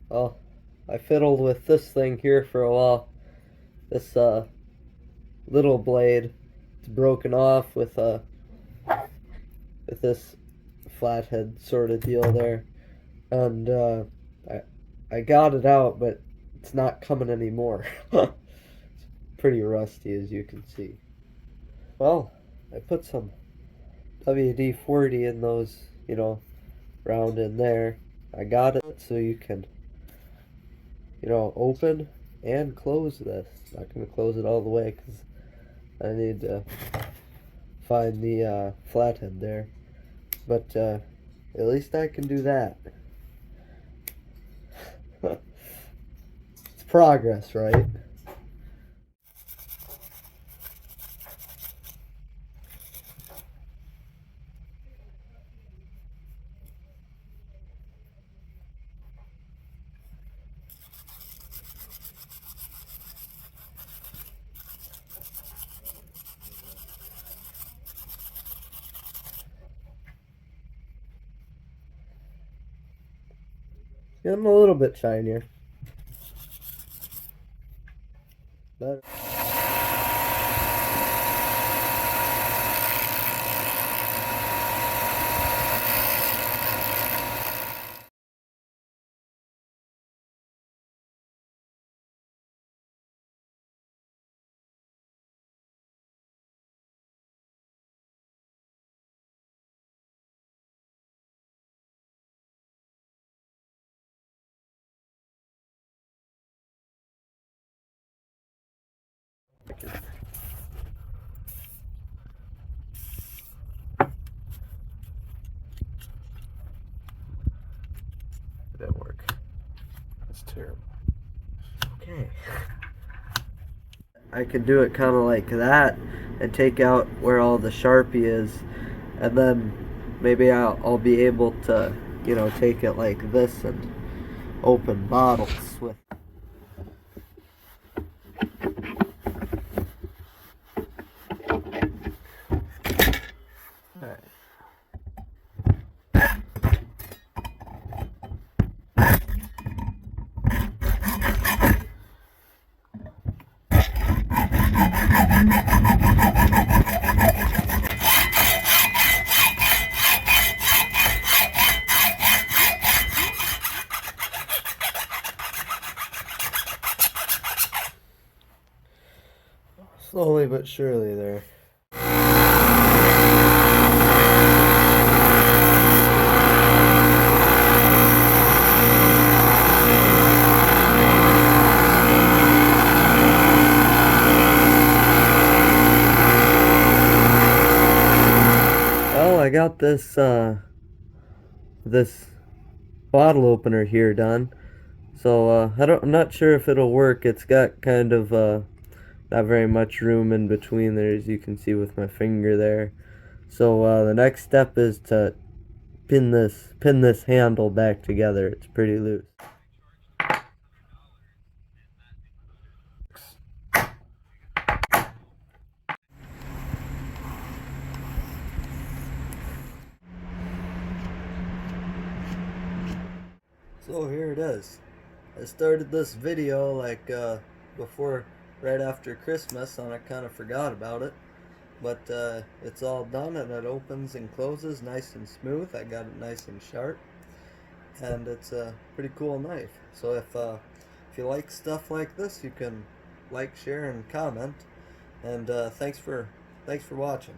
Oh, I fiddled with this thing here for a while. This little blade. It's broken off with this flathead sort of deal there, and I I got it out, but it's not coming anymore. It's pretty rusty, as you can see. Well, I put some WD-40 in those, round in there. I got it so you can, open and close this. Not gonna close it all the way because I need to find the flathead there, but at least I can do that. It's progress, right? Get them a little bit shinier. But it didn't work. That's terrible. Okay. I can do it kind of like that and take out where all the Sharpie is, and then maybe I'll be able to, take it like this and open bottles with. Alright. Slowly but surely there. Well, I got this this bottle opener here done. So I'm not sure if it'll work. It's got kind of not very much room in between there, as you can see with my finger there. So the next step is to pin this handle back together. It's pretty loose. So here it is. I started this video like right after Christmas, and I kind of forgot about it. But it's all done, and it opens and closes nice and smooth. I got it nice and sharp, and it's a pretty cool knife. So if you like stuff like this, you can like, share, and comment. And thanks for watching.